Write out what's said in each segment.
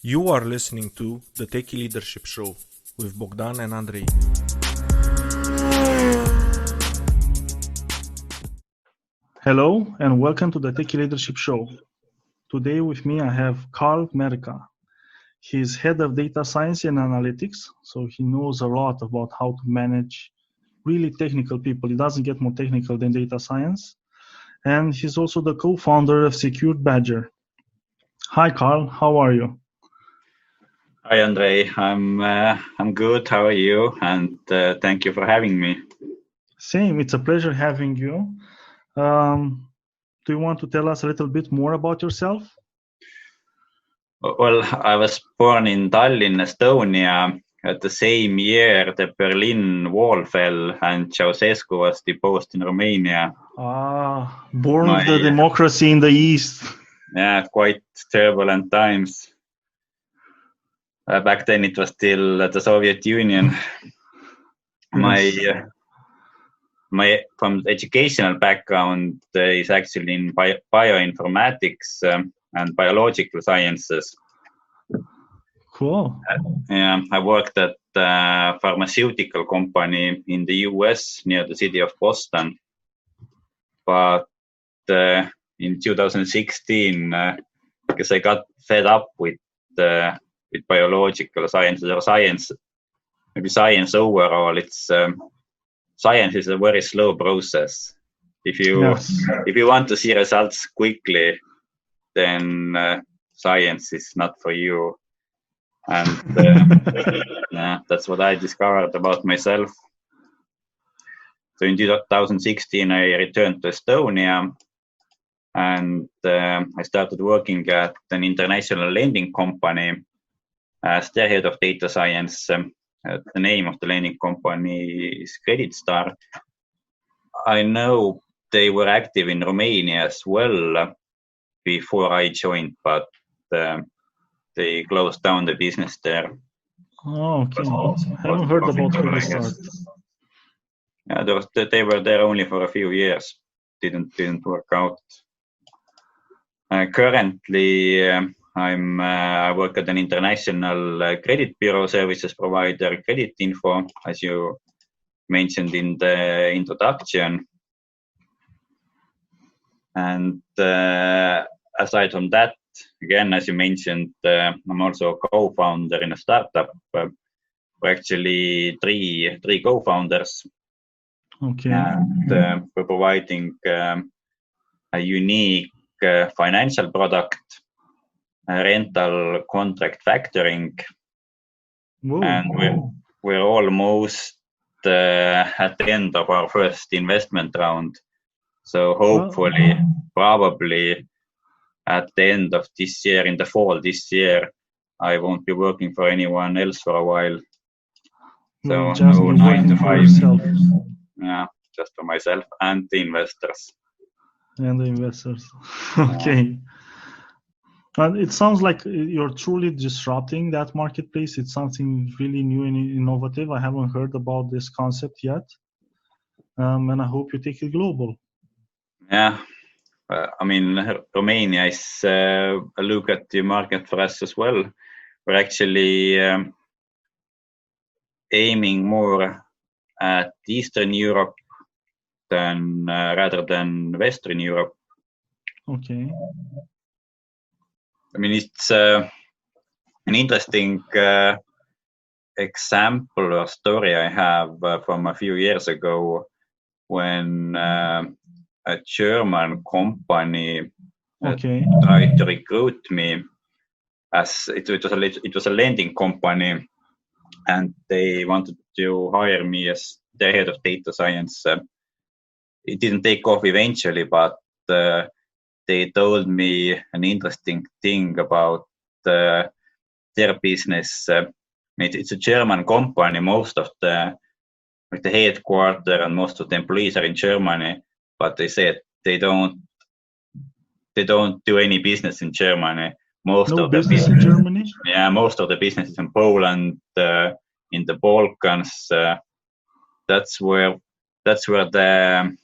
You are listening to the Techie Leadership Show with Bogdan and Andrei. Hello and welcome to the Techie Leadership Show. Today with me I have Karl Marka. He's head of data science and analytics, so he knows a lot about how to manage really technical people. He doesn't get more technical than data science. And he's also the co-founder of Secured Badger. Hi Karl, how are you? Hi Andrei, I'm good. How are you? And thank you for having me. Same, it's a pleasure having you. Do you want to tell us a little bit more about yourself? Well, I was born in Tallinn, Estonia. At the same year, the Berlin Wall fell and Ceausescu was deposed in Romania. Born of the democracy in the East. Yeah, quite turbulent times. Back then it was still the Soviet Union. Yes. My from educational background is actually in bioinformatics and biological sciences. Cool. I worked at a pharmaceutical company in the US near the city of Boston. But in 2016, because I got fed up with biological sciences or science, maybe science overall, it's science is a very slow process. If you want to see results quickly, then science is not for you. And that's what I discovered about myself. So in 2016, I returned to Estonia and I started working at an international lending company as their head of data science. The name of the lending company is Credit Star. I know they were active in Romania as well before I joined, but they closed down the business there. Oh, okay. I haven't heard about Credit Star. Yeah, they were there only for a few years. Didn't work out. Currently, I work at an international credit bureau services provider, Credit Info, as you mentioned in the introduction. And aside from that, again, as you mentioned, I'm also a co-founder in a startup. We're actually three co-founders. Okay. And we're providing a unique financial product, rental contract factoring. Whoa. And we're almost at the end of our first investment round. So hopefully, probably at the end of this year, in the fall this year, I won't be working for anyone else for a while. So just no be 9 to 5. For yourself. Yeah, just for myself and the investors. Okay. And it sounds like you're truly disrupting that marketplace. It's something really new and innovative. I haven't heard about this concept yet. And I hope you take it global. Yeah. I mean, Romania is a lucrative market for us as well. We're actually aiming more at Eastern Europe rather than Western Europe. Okay. I mean, it's an interesting example or story I have from a few years ago when a German company tried to recruit me as it was a lending company, and they wanted to hire me as the head of data science. It didn't take off eventually, but they told me an interesting thing about their business. It's a German company. Most of the headquarters and most of the employees are in Germany, but they said they don't do any business in Germany. Most of business in Germany? Yeah, most of the business is in Poland, in the Balkans. That's where the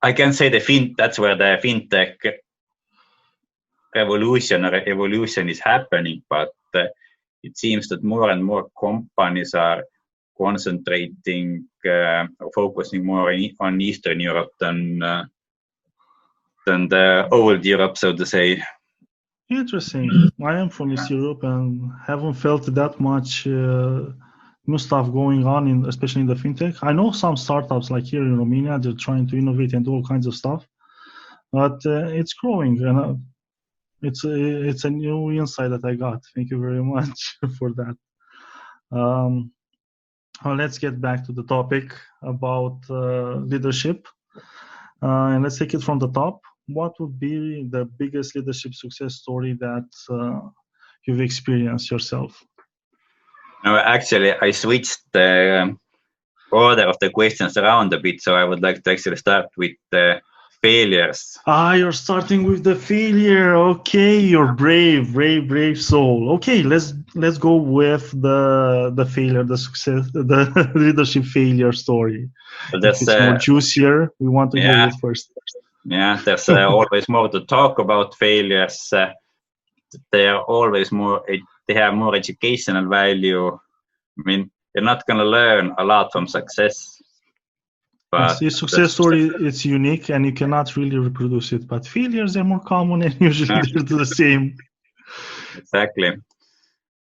I can say that's where the fintech evolution is happening, but it seems that more and more companies are concentrating or focusing more on Eastern Europe than the old Europe, so to say. Interesting. I am from East Europe and haven't felt that much new stuff going on, especially in the fintech. I know some startups like here in Romania, they're trying to innovate and do all kinds of stuff, but it's growing, and it's a new insight that I got. Thank you very much for that. Well, let's get back to the topic about leadership, and let's take it from the top. What would be the biggest leadership success story that you've experienced yourself? No, actually, I switched the order of the questions around a bit, so I would like to actually start with the failures. You're starting with the failure. Okay, you're brave soul. Okay, let's go with the failure, the success, the leadership failure story. So if it's more juicier, we want to hear it first. Yeah, there's always more to talk about failures. They are always they have more educational value. I mean, you're not going to learn a lot from success. But yes, success story, it's unique and you cannot really reproduce it. But failures are more common and usually they're the same. Exactly.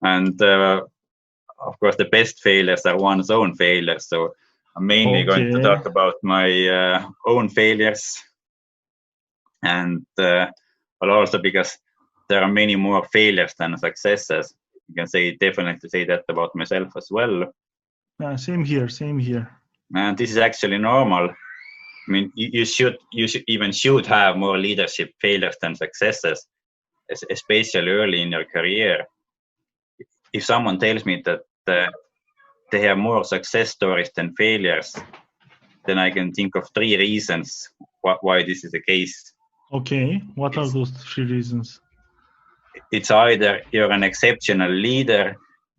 And of course, the best failures are one's own failures. So I'm mainly going to talk about my own failures. And but also because there are many more failures than successes. You can definitely say that about myself as well. Same here. And this is actually normal. I mean, you should have more leadership failures than successes, especially early in your career. If someone tells me that they have more success stories than failures, then I can think of 3 reasons why this is the case. Okay, what are those 3 reasons? It's either you're an exceptional leader,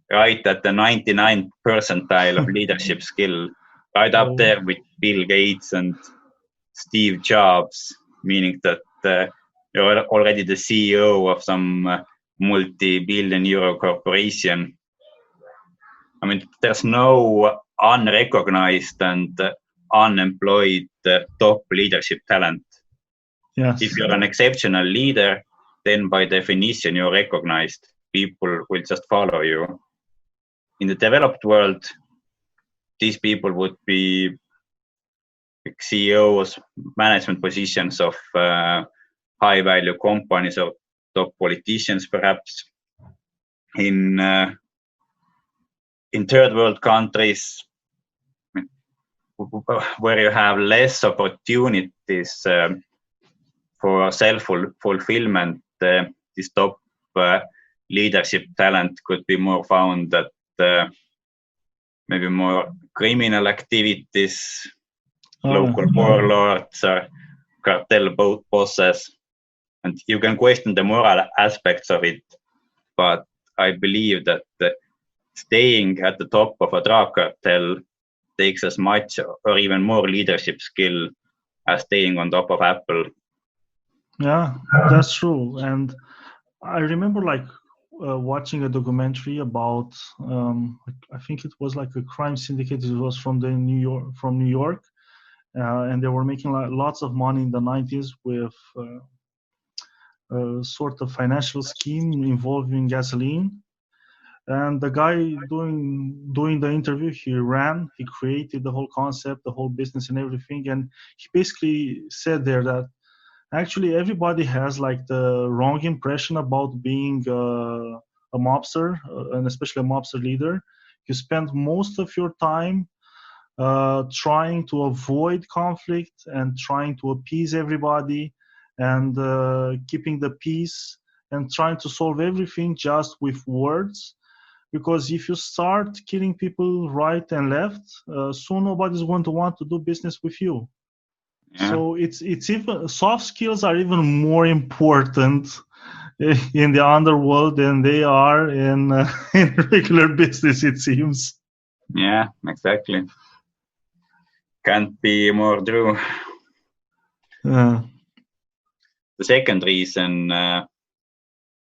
right at the 99th percentile of leadership skill, right up there with Bill Gates and Steve Jobs, meaning that you're already the CEO of some multi-billion euro corporation. I mean, there's no unrecognized and unemployed top leadership talent. Yes. If you're an exceptional leader, then by definition you're recognized. People will just follow you. In the developed world, these people would be CEOs, management positions of high-value companies or top politicians, perhaps. In third world countries, where you have less opportunities for self-fulfillment, this top leadership talent could be more found at maybe more criminal activities, local warlords or cartel bosses. And you can question the moral aspects of it, but I believe that staying at the top of a drug cartel takes as much or even more leadership skill as staying on top of Apple. Yeah, that's true. And I remember watching a documentary about I think it was like a crime syndicate. It was from New York, and they were making lots of money in the 90s with a sort of financial scheme involving gasoline. And the guy doing the interview, he created the whole concept, the whole business and everything. And he basically said there that actually everybody has like the wrong impression about being a mobster, and especially a mobster leader. You spend most of your time trying to avoid conflict and trying to appease everybody and keeping the peace and trying to solve everything just with words. Because if you start killing people right and left, soon nobody's going to want to do business with you. Yeah. So it's even soft skills are even more important in the underworld than they are in regular business, it seems. Yeah, exactly. Can't be more true. The second reason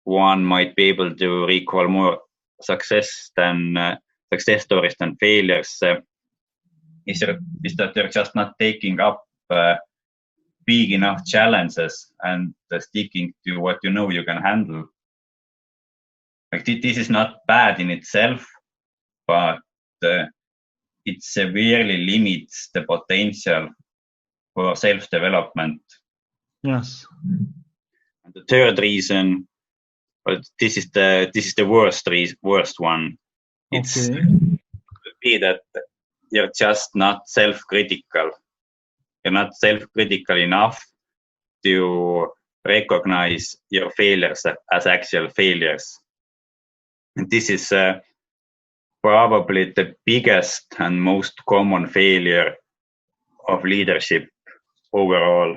one might be able to recall more success stories than failures is that you're just not taking up big enough challenges and sticking to what you know you can handle. Like this is not bad in itself, but it severely limits the potential for self-development. Yes. And the third reason, well, this is the worst one. It's be that you're just not self-critical. You're not self-critical enough to recognize your failures as actual failures. And this is probably the biggest and most common failure of leadership overall.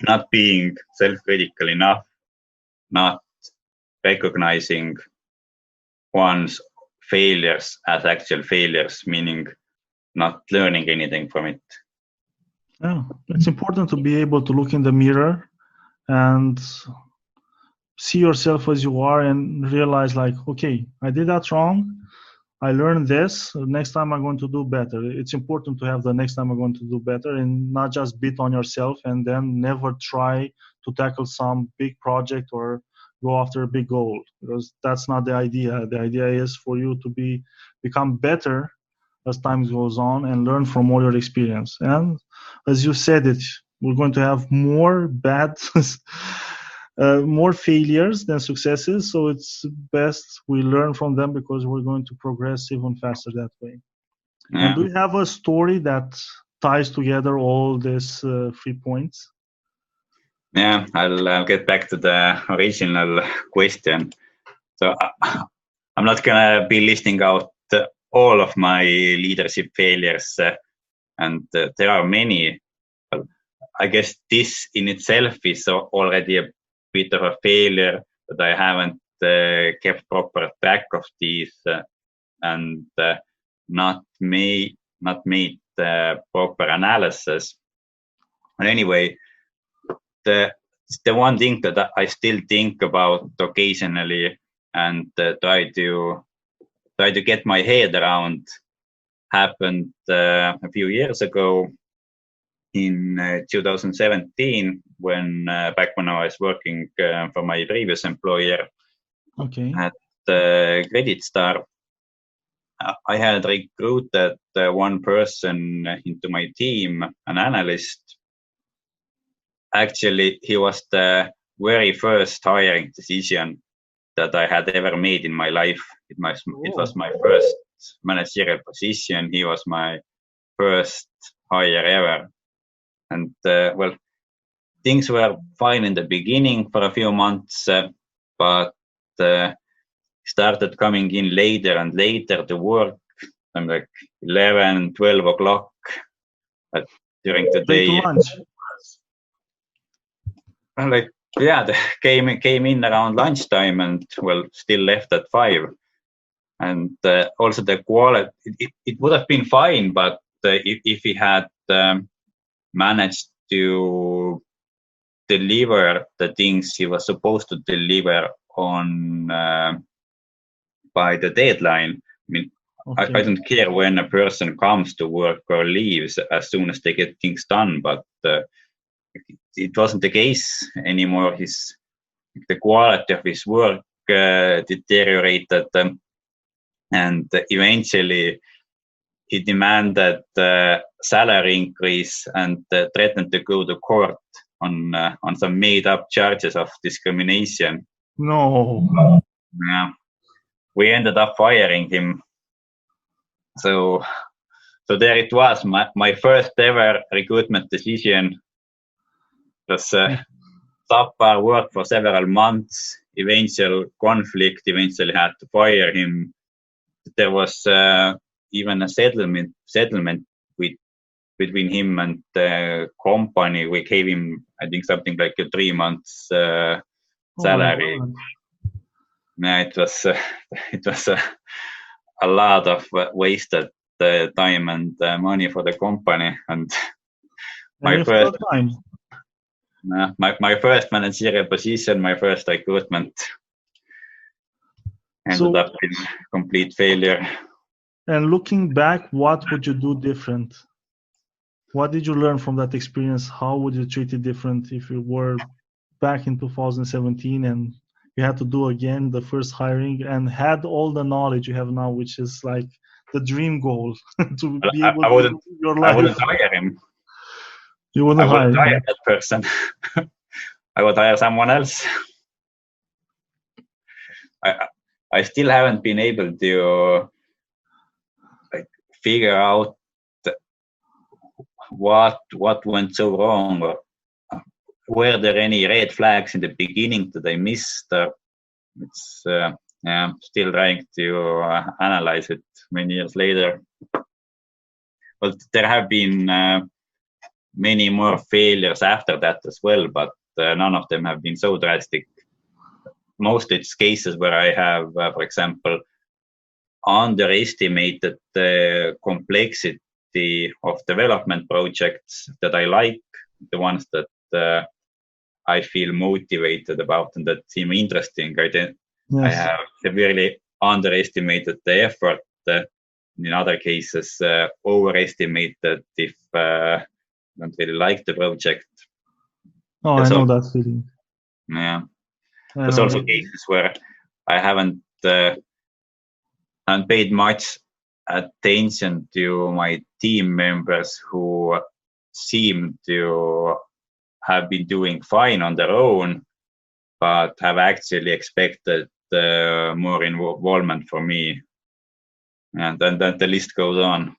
Not being self-critical enough, not recognizing one's failures as actual failures, meaning not learning anything from it. Yeah, it's important to be able to look in the mirror and see yourself as you are and realize like, okay, I did that wrong. I learned this. Next time I'm going to do better. It's important to have the next time I'm going to do better and not just beat on yourself and then never try to tackle some big project or go after a big goal, because that's not the idea. The idea is for you to become better as time goes on and learn from all your experience. And as you said it, we're going to have more bad more failures than successes, so it's best we learn from them because we're going to progress even faster that way. Yeah. And do you have a story that ties together all these 3 points? Yeah, I'll get back to the original question. So I'm not gonna be listing out all of my leadership failures, and there are many. I guess this in itself is already a bit of a failure that I haven't kept proper track of these and not made proper analysis. And anyway, the one thing that I still think about occasionally and try to get my head around happened a few years ago in 2017 when back when I was working for my previous employer at Credit Star. I had recruited one person into my team, an analyst. Actually, he was the very first hiring decision that I had ever made in my life. It was my first managerial position. He was my first hire ever. And well, things were fine in the beginning for a few months, but started coming in later and later to work. I'm like 11, 12 o'clock during the day. To lunch. I'm like, yeah, they came in around lunchtime and well, still left at 5. And also the quality, it would have been fine, but if he had managed to deliver the things he was supposed to deliver on by the deadline. I mean, I don't care when a person comes to work or leaves as soon as they get things done, but it wasn't the case anymore. The quality of his work deteriorated, and eventually he demanded salary increase and threatened to go to court on some made-up charges of discrimination. No. Yeah, we ended up firing him. So there it was, my first ever recruitment decision. Was subpar work for several months. Eventual conflict. Eventually had to fire him. There was even a settlement between him and the company. We gave him, I think, something like a 3 months salary. Yeah, it was a lot of wasted time and money for the company. And my first time. My first managerial position, my first recruitment ended up in complete failure. And looking back, what would you do different? What did you learn from that experience? How would you treat it different if you were back in 2017 and you had to do again the first hiring and had all the knowledge you have now, which is like the dream goal to be able to live your life? I wouldn't hire him. You wouldn't hire that person. I would hire someone else. I still haven't been able to figure out what went so wrong, or were there any red flags in the beginning that I missed? It's still trying to analyze it many years later. But there have been many more failures after that as well, but none of them have been so drastic. Most it's cases where I have, for example, underestimated the complexity of development projects that I like, the ones that I feel motivated about and that seem interesting. I have severely underestimated the effort. In other cases, overestimated if I don't really like the project. Oh, I know that feeling. Yeah. There's also cases where I haven't paid much attention to my team members who seem to have been doing fine on their own, but have actually expected more involvement from me. And then the list goes on.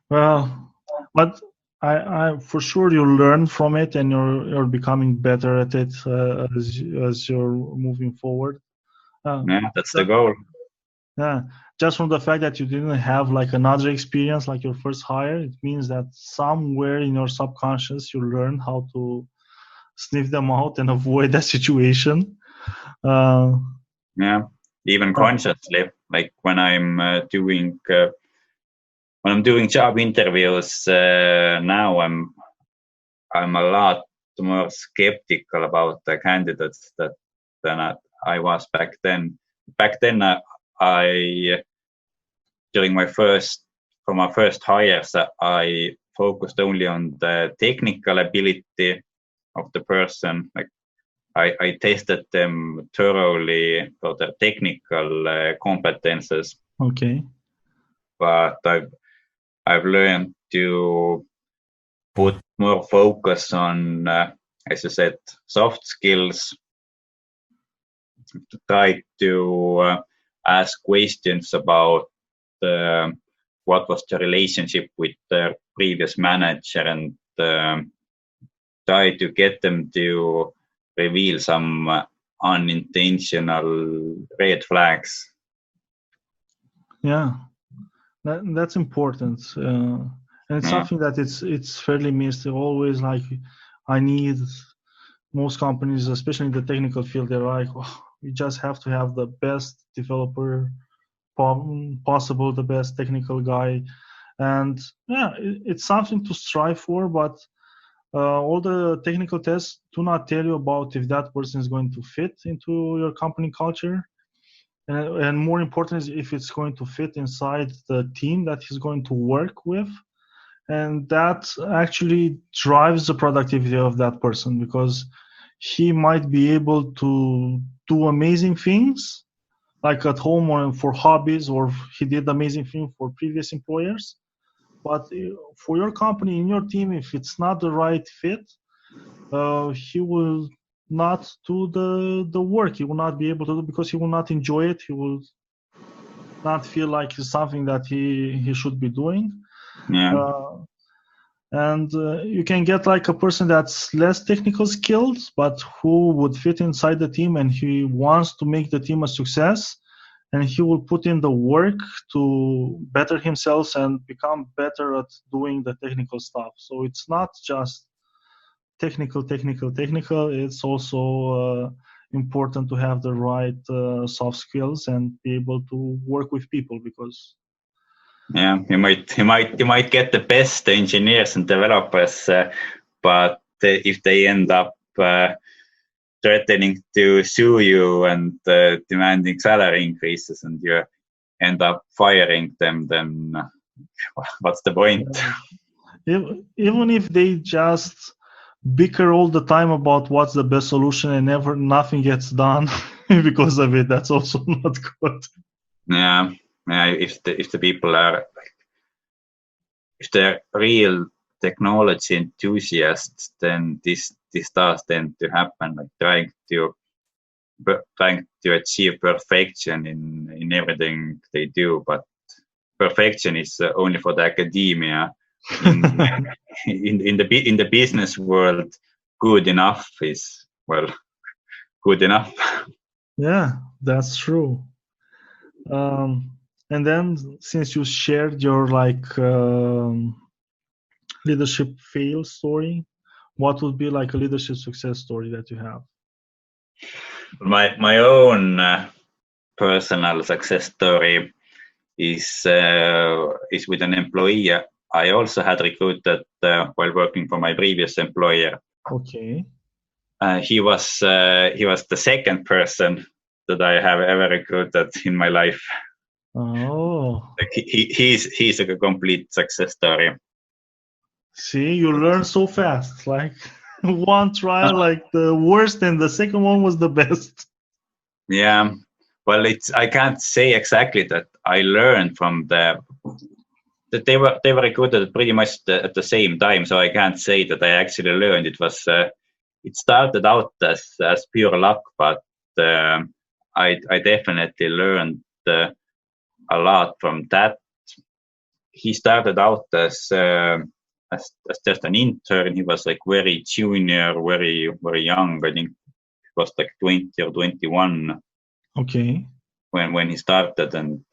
Well, but I for sure you learn from it and you're becoming better at it as you're moving forward. That's the goal. Yeah, just from the fact that you didn't have like another experience like your first hire, it means that somewhere in your subconscious you learn how to sniff them out and avoid that situation. Even consciously, like when I'm doing job interviews now, I'm a lot more skeptical about the candidates than I was back then. Back then, during my first hires, I focused only on the technical ability of the person. Like I tested them thoroughly for their technical competences. Okay. But I've learned to put more focus on, as I said, soft skills. To try to ask questions about what was the relationship with their previous manager, and try to get them to reveal some unintentional red flags. Yeah, that's important, and it's something that it's fairly missed. Always like I need. Most companies, especially in the technical field, they're like, we just have to have the best developer possible, the best technical guy, and it's something to strive for. But all the technical tests do not tell you about if that person is going to fit into your company culture, and more important is if it's going to fit inside the team that he's going to work with. And that actually drives the productivity of that person, because he might be able to do amazing things like at home or for hobbies, or he did amazing things for previous employers. But for your company, in your team, if it's not the right fit, he will not do the work. He will not be able to do, because he will not enjoy it. He will not feel like it's something that he should be doing. And you can get like a person that's less technical skilled, but who would fit inside the team, and he wants to make the team a success, and he will put in the work to better himself and become better at doing the technical stuff. So it's not just technical. It's also important to have the right soft skills and be able to work with people, because you might get the best engineers and developers, but if they end up threatening to sue you and demanding salary increases, and you end up firing them, then what's the point? Even if they just bicker all the time about what's the best solution and nothing gets done because of it, that's also not good. Yeah, if the people are, if they're real technology enthusiasts, then this does tend to happen, like trying to achieve perfection in everything they do, but perfection is only for the academia. In the business world, good enough is, well, good enough. Yeah, that's true. And then, since you shared your leadership fail story, what would be like a leadership success story that you have? My own personal success story is with an employee I also had recruited while working for my previous employer. Okay. He was the second person that I have ever recruited in my life. Oh. Like he's a complete success story. See, you learn so fast. Like one trial, like the worst, and the second one was the best. Yeah. Well, I can't say exactly that I learned from that they were recruited pretty much at the same time, so I can't say that I actually learned. It was it started out as pure luck, but I definitely learned a lot from that. He started out as just an intern. He was like very junior, very young. I think he was like 20 or 21. Okay. When he started, and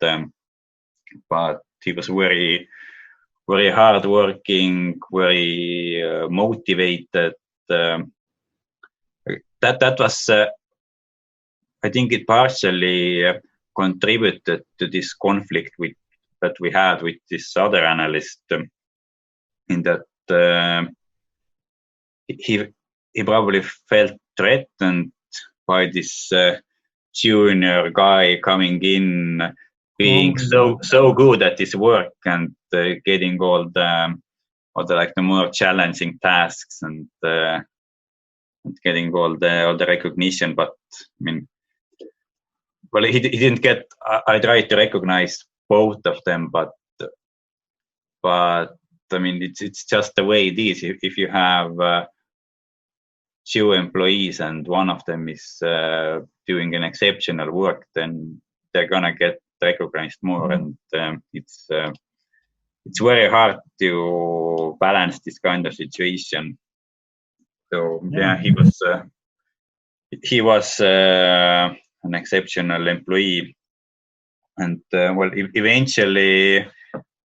but he was very hardworking, very motivated. That was, I think, it partially contributed to this conflict that we had with this other analyst, in that he probably felt threatened by this junior guy coming in, being so good at his work and getting all the more challenging tasks and getting all the recognition. But I mean, well, he didn't get. I tried to recognize both of them, but I mean, it's just the way it is. If you have 2 employees and one of them is doing an exceptional work, then they're gonna get recognized more. And it's very hard to balance this kind of situation. So yeah, he was an exceptional employee, and well, eventually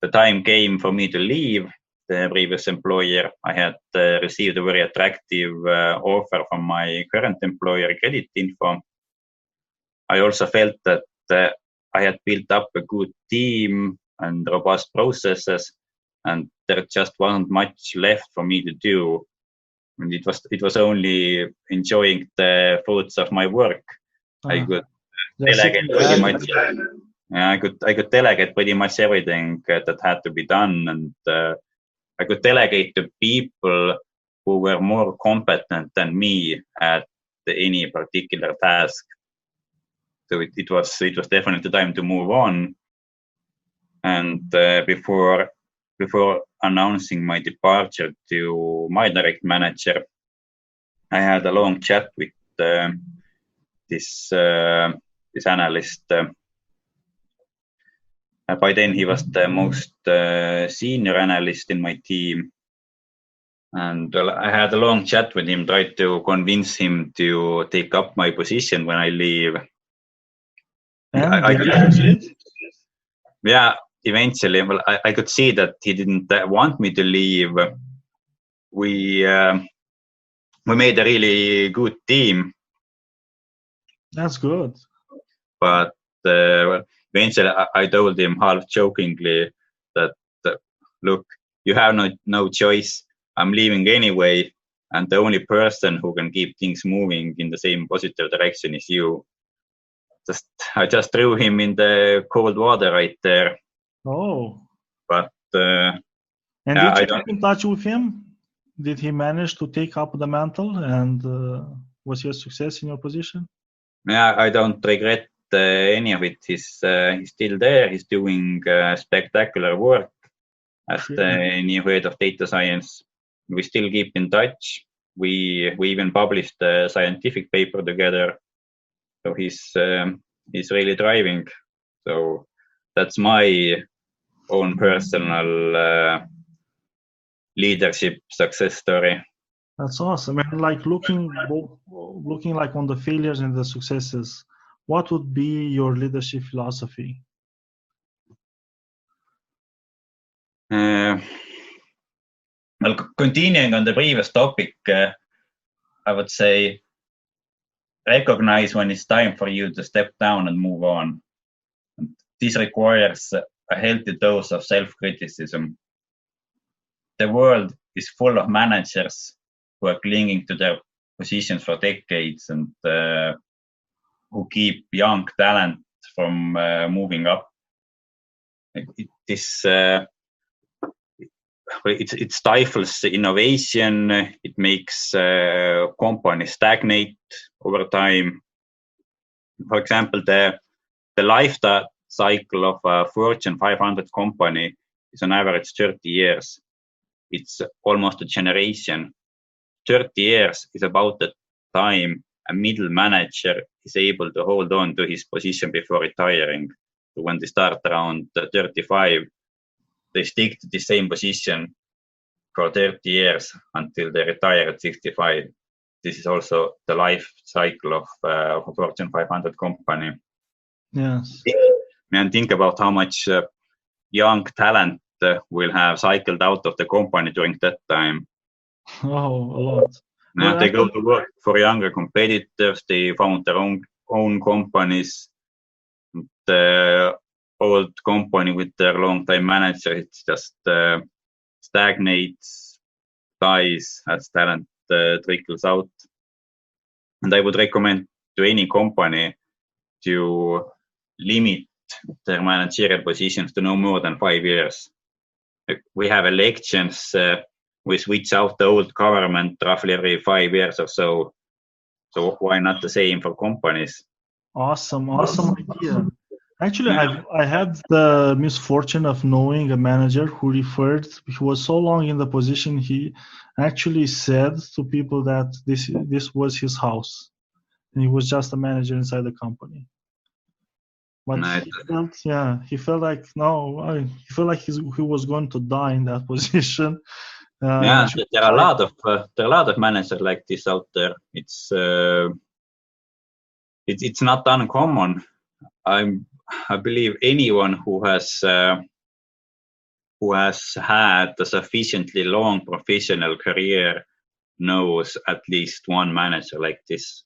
the time came for me to leave the previous employer. I had received a very attractive offer from my current employer, Credit Info. I also felt that I had built up a good team and robust processes, and there just wasn't much left for me to do. And it was only enjoying the fruits of my work. I could delegate pretty much. I could delegate pretty much everything that had to be done, and I could delegate to people who were more competent than me at any particular task. So it was definitely time to move on. And before announcing my departure to my direct manager, I had a long chat with this analyst. By then, he was the most senior analyst in my team. And I had a long chat with him, tried to convince him to take up my position when I leave. Yeah, eventually. Well, I could see that he didn't want me to leave. We made a really good team. That's good. But eventually, I told him half jokingly that, look, you have no choice. I'm leaving anyway. and the only person who can keep things moving in the same positive direction is you. I just threw him in the cold water right there. Oh. But and did you keep in touch with him? Did he manage to take up the mantle, and was he a success in your position? Yeah, I don't regret any of it. He's still there. He's doing spectacular work as the new head of data science. We still keep in touch. We even published a scientific paper together. So he's really thriving. So that's my own personal leadership success story. That's awesome. And like looking like on the failures and the successes, what would be your leadership philosophy? Well, continuing on the previous topic, I would say recognize when it's time for you to step down and move on. This requires a healthy dose of self-criticism. The world is full of managers who are clinging to their positions for decades and who keep young talent from moving up. It stifles innovation. It makes companies stagnate over time. For example, the life cycle of a Fortune 500 company is on average 30 years. It's almost a generation. 30 years is about the time a middle manager is able to hold on to his position before retiring. So when they start around 35, they stick to the same position for 30 years until they retire at 65. This is also the life cycle of a Fortune 500 company. Yes. And think about how much young talent will have cycled out of the company during that time. Oh, a lot. Well, they go to work for younger competitors. They found their own companies. The old company with their long-time manager, it's just stagnates, dies as talent trickles out. And I would recommend to any company to limit their managerial positions to no more than 5 years. We have elections. We switch out the old government roughly every 5 years or so. So why not the same for companies? Awesome idea. Actually, I had the misfortune of knowing a manager who was so long in the position, he actually said to people that this was his house, and he was just a manager inside the company. But he felt like he was going to die in that position. There are a lot of managers like this out there. It's not uncommon. I believe anyone who has had a sufficiently long professional career knows at least one manager like this.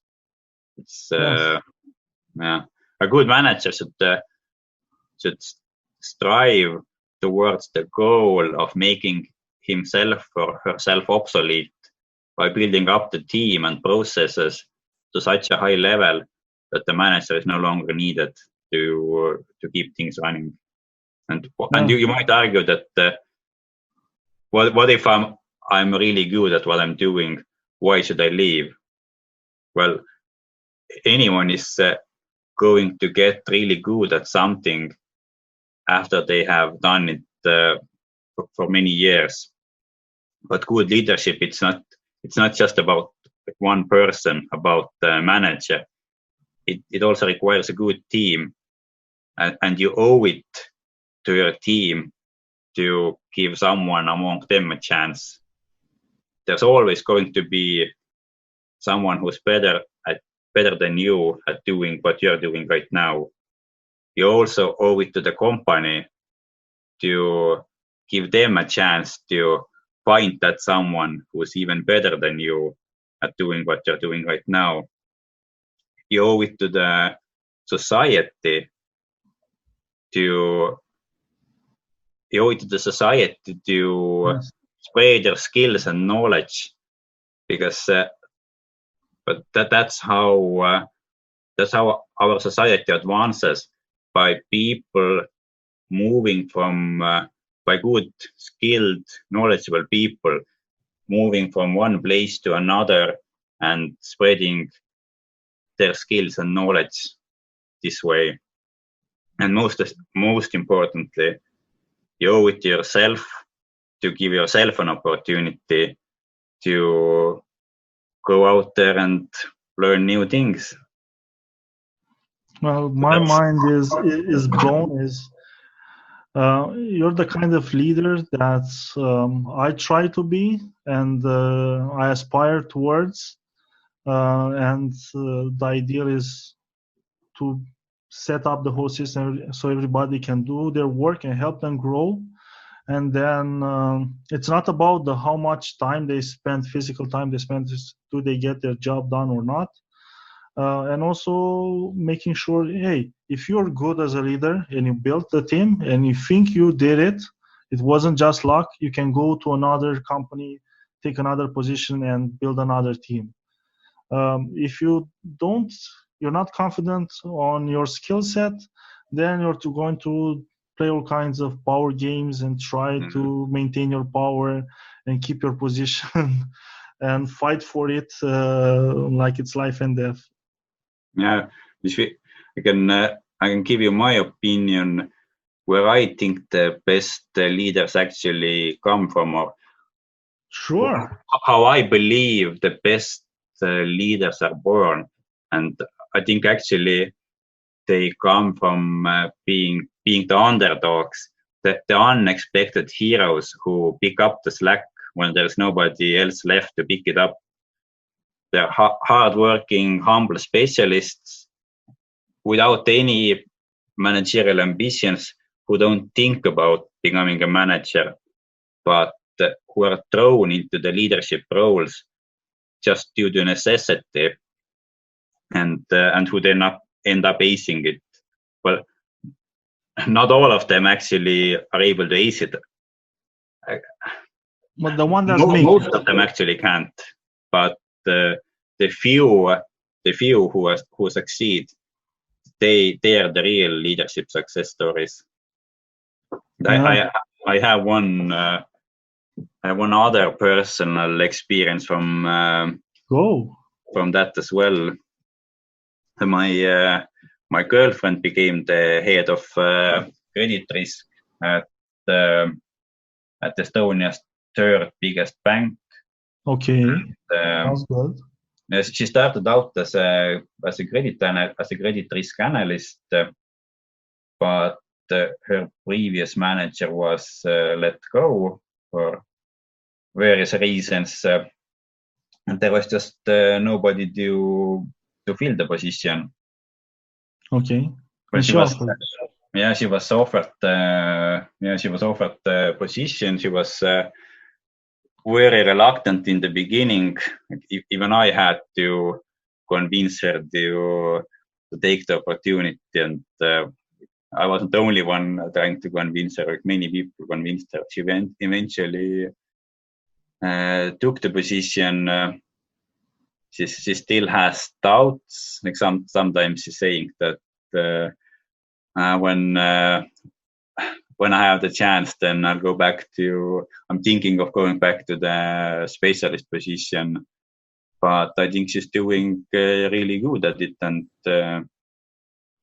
It's a good manager should strive towards the goal of making himself or herself obsolete by building up the team and processes to such a high level that the manager is no longer needed to keep things running. And you might argue that what if I'm really good at what I'm doing? Why should I leave? Well, anyone is going to get really good at something after they have done it for many years. But good leadership, it's not just about one person, about the manager. It also requires a good team, and you owe it to your team to give someone among them a chance. There's always going to be someone who's better than you at doing what you're doing right now. You also owe it to the company to give them a chance to find that someone who's even better than you at doing what you're doing right now. You owe it to the society to spread your skills and knowledge, because but that's how our society advances, by people moving from by good, skilled, knowledgeable people moving from one place to another and spreading their skills and knowledge this way. And most importantly, you owe it to yourself to give yourself an opportunity to go out there and learn new things. Well, my mind is blown. You're the kind of leader that I try to be, and I aspire towards. And the ideal is to set up the whole system so everybody can do their work and help them grow. And then it's not about how much time they spend, physical time they spend, do they get their job done or not. And also making sure, hey, if you're good as a leader and you built the team and you think you did it, it wasn't just luck, you can go to another company, take another position and build another team. If you're not confident on your skill set, then you're going to play all kinds of power games and try to maintain your power and keep your position and fight for it like it's life and death. Yeah, I can give you my opinion where I think the best leaders actually come from, or sure, how I believe the best leaders are born. And I think actually they come from being the underdogs, the unexpected heroes who pick up the slack when there's nobody else left to pick it up. They're hardworking, humble specialists without any managerial ambitions, who don't think about becoming a manager, but who are thrown into the leadership roles just due to necessity, and who then end up acing it. Well, not all of them actually are able to ace it. But the one most of them actually can't. But the few who succeed, they are the real leadership success stories. I have one other personal experience from that as well. My girlfriend became the head of credit risk at Estonia's third biggest bank. Okay, sounds good. She started out as a credit risk analyst, but her previous manager was let go for various reasons, and there was just nobody to fill the position. Okay. She was offered the position. She was very reluctant in the beginning. Even I had to convince her to take the opportunity, and I wasn't the only one trying to convince her. Many people convinced her. She eventually took the position. She still has doubts. Like sometimes she's saying that when I have the chance, then I'll go back to. I'm thinking of going back to the specialist position, but I think she's doing really good at it. And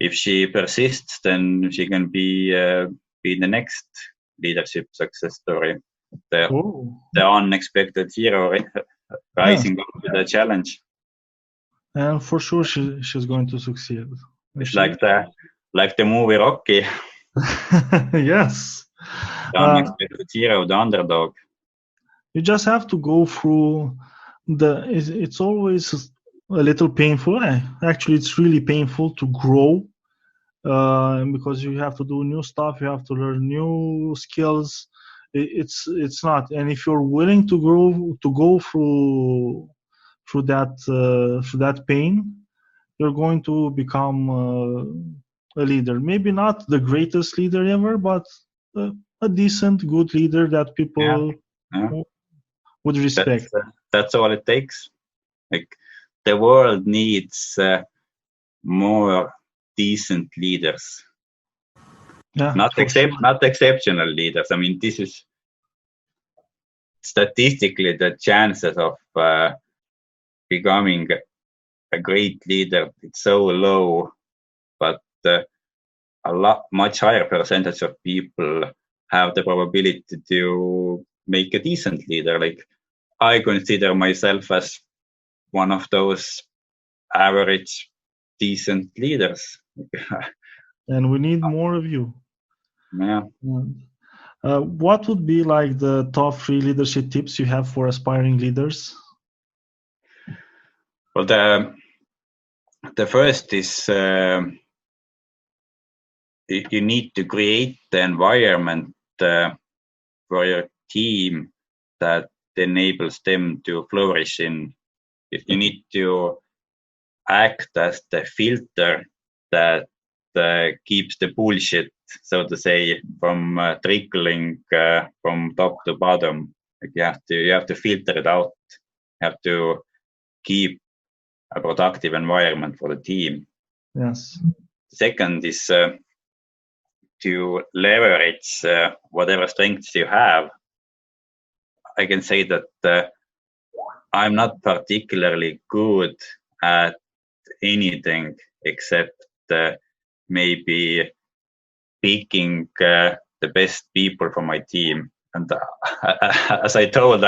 if she persists, then she can be the next leadership success story. The unexpected hero rising up to the challenge. And for sure, she's going to succeed. It's like the movie Rocky. Yes. The unexpected hero, the underdog. You just have to go through it's always a little painful. Actually, it's really painful to grow because you have to do new stuff. You have to learn new skills. It's not. And if you're willing to go through that pain, you're going to become a leader. Maybe not the greatest leader ever, but a decent, good leader that people would respect. that's all it takes. Like the world needs more decent leaders. Yeah, Not exceptional leaders. I mean, this is statistically the chances of becoming a great leader, it's so low, but much higher percentage of people have the probability to make a decent leader. Like I consider myself as one of those average, decent leaders. And we need more of you. Yeah. What would be like the top 3 leadership tips you have for aspiring leaders? Well, the first is you need to create the environment for your team that enables them to flourish in. You need to act as the filter that keeps the bullshit, so to say, from trickling from top to bottom. Like you have to filter it out. You have to keep a productive environment for the team. Yes. Second is to leverage whatever strengths you have. I can say that I'm not particularly good at anything except maybe picking the best people for my team. And as I told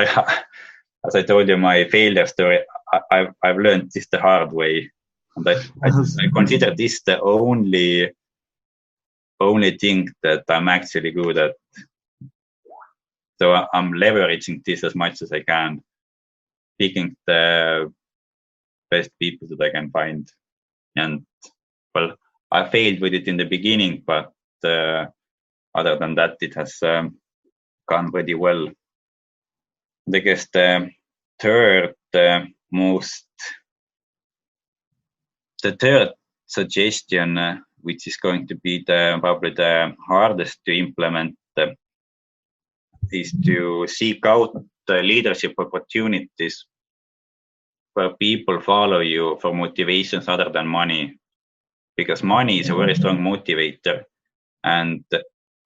you my failure story, I've learned this the hard way, and I consider this the only thing that I'm actually good at. So I'm leveraging this as much as I can, picking the best people that I can find. And well, I failed with it in the beginning, but other than that, it has gone pretty well. I guess the third suggestion, which is going to be probably the hardest to implement, is to seek out the leadership opportunities where people follow you for motivations other than money, because money is a very strong motivator, and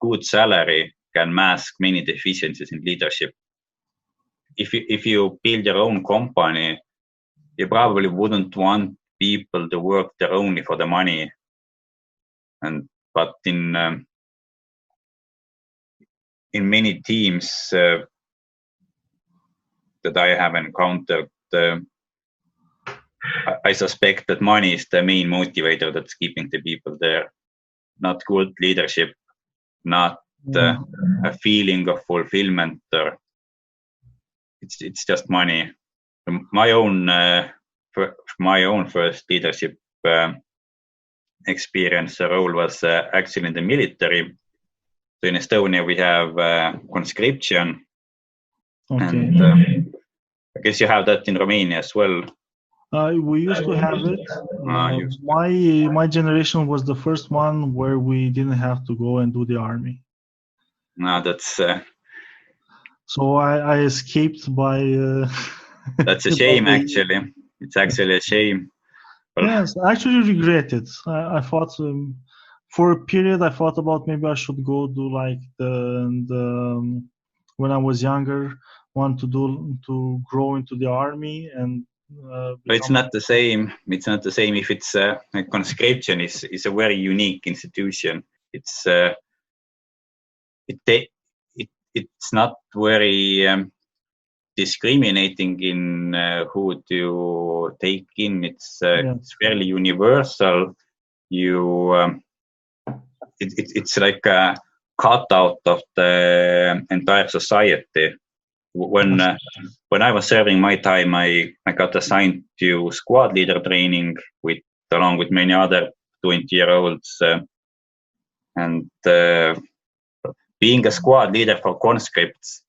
good salary can mask many deficiencies in leadership. If you build your own company, you probably wouldn't want people to work there only for the money. But in many teams that I have encountered, I suspect that money is the main motivator that's keeping the people there. Not good leadership, not a feeling of fulfillment. It's just money. My own first leadership experience role was actually in the military. So in Estonia we have conscription, and I guess you have that in Romania as well. We used to have it. My generation was the first one where we didn't have to go and do the army. No, that's. So I escaped by. That's a shame, actually. It's actually a shame. Yes, I actually regret it. I thought for a period I thought about maybe I should go do like the when I was younger, want to grow into the army and. It's not the same. It's not the same if it's conscription is a very unique institution. It's not very discriminating in who to take in. It's fairly universal. It's like a cutout of the entire society. When I was serving my time, I got assigned to squad leader training along with many other 20-year-olds, and being a squad leader for conscripts,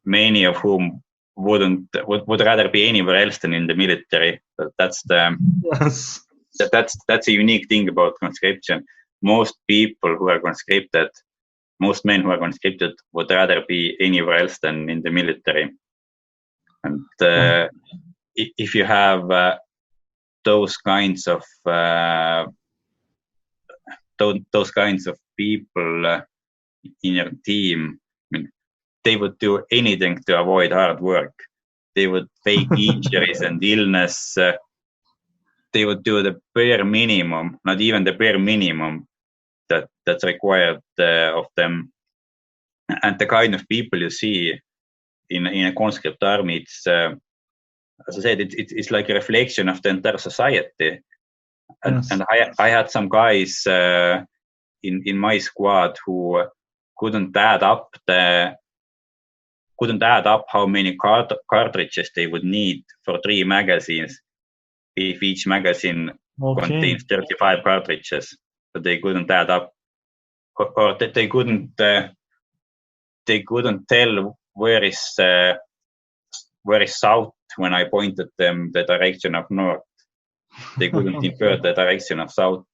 many of whom would rather be anywhere else than in the military. That's a unique thing about conscription. Most people who are conscripted, most men who are conscripted would rather be anywhere else than in the military. And if you have those kinds of people in your team, I mean, they would do anything to avoid hard work. They would fake injuries and illness. They would do the bare minimum, not even the bare minimum that's required of them. And the kind of people you see in a conscript army, it's as I said, it's like a reflection of the entire society. Yes. And I had some guys in my squad who couldn't add up how many cartridges they would need for 3 magazines if each magazine contains 35 cartridges. But they couldn't add up, or they couldn't tell where is south when I pointed them the direction of north. They couldn't infer the direction of south.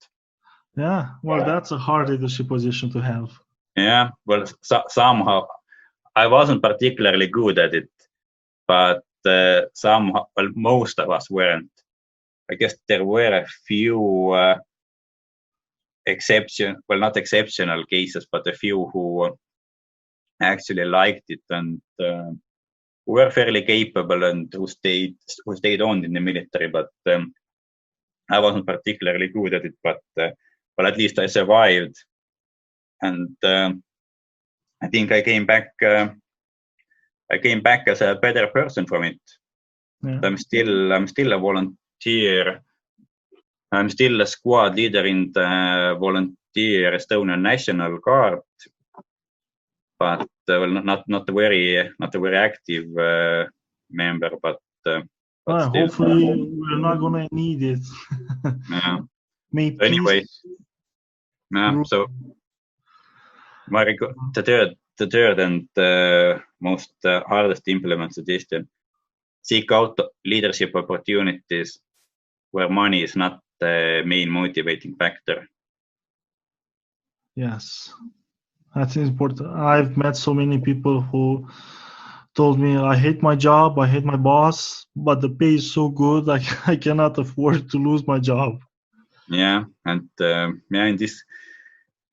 Yeah, well, that's a hard leadership position to have. Yeah, well, somehow I wasn't particularly good at it, but somehow, well, most of us weren't. I guess there were a few not exceptional cases, but a few who actually liked it and were fairly capable and who stayed on in the military. But I wasn't particularly good at it, but at least I survived. And I think I came back as a better person from it. Yeah. I'm still a volunteer. I'm still a squad leader in the volunteer Estonian National Guard, but not a very active member. But hopefully we're not gonna need it. Yeah. Maybe. Anyway, yeah. So the third and most hardest to implement suggestion: seek out leadership opportunities where money is not the main motivating factor. Yes, that's important. I've met so many people who told me, I hate my job, I hate my boss, but the pay is so good, I cannot afford to lose my job. Yeah, and in this,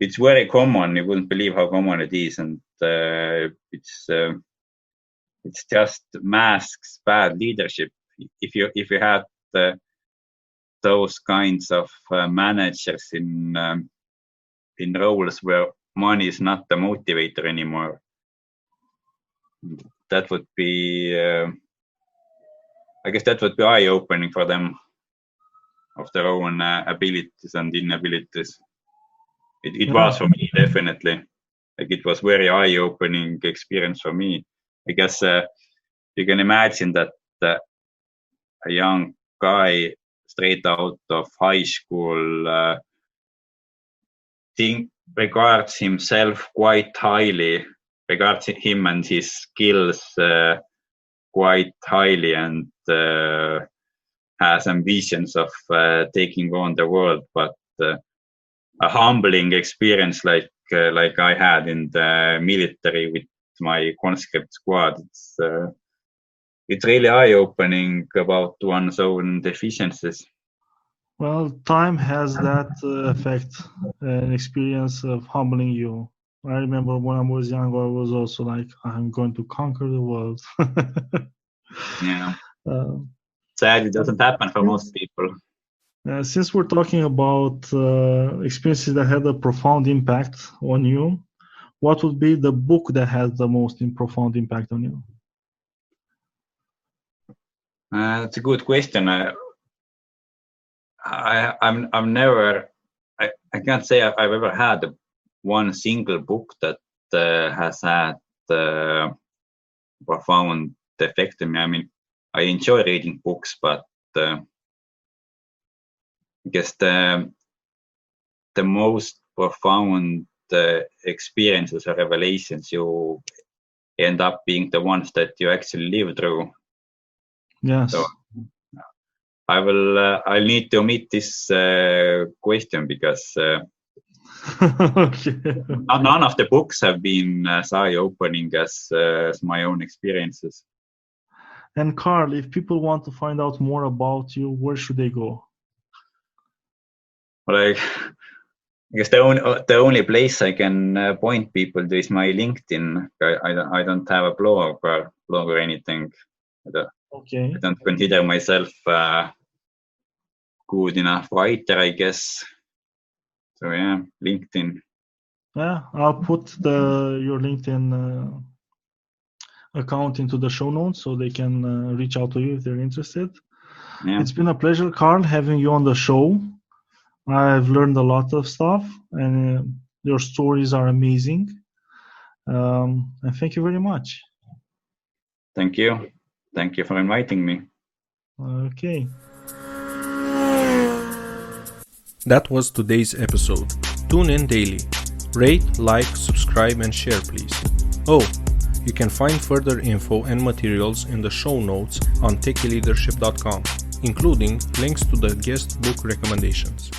it's very common. You wouldn't believe how common it is, and it's just masks bad leadership. If you had those kinds of managers in roles where money is not the motivator anymore, that would be, I guess, that would be eye-opening for them of their own abilities and inabilities. It was for me, definitely. Like, it was very eye-opening experience for me. I guess you can imagine that a young guy straight out of high school regards himself quite highly, regards him and his skills quite highly, and has ambitions of taking on the world. But a humbling experience like I had in the military with my conscript squad, it's really eye-opening about one's own deficiencies. Well, time has that effect, an experience of humbling you. I remember when I was young, I was also like, I'm going to conquer the world. Yeah. Sadly, it doesn't happen for most people. Since we're talking about experiences that had a profound impact on you, what would be the book that has the most profound impact on you? That's a good question. I'm never. I can't say I've ever had one single book that has had profound effect on me. I mean, I enjoy reading books, but I guess the most profound experiences or revelations you end up being the ones that you actually live through. Yes. So I'll need to omit this question because none of the books have been as eye-opening as my own experiences. And Karl, if people want to find out more about you, where should they go? Well, I guess the only place I can point people to is my LinkedIn. I don't have a blog or anything. Okay. I don't consider myself good enough writer, I guess. So yeah, LinkedIn. Yeah, I'll put your LinkedIn account into the show notes so they can reach out to you if they're interested. Yeah. It's been a pleasure, Karl, having you on the show. I've learned a lot of stuff, and your stories are amazing. And thank you very much. Thank you. Thank you for inviting me. Okay. That was today's episode. Tune in daily. Rate, like, subscribe, and share, please. Oh, you can find further info and materials in the show notes on techyleadership.com, including links to the guest book recommendations.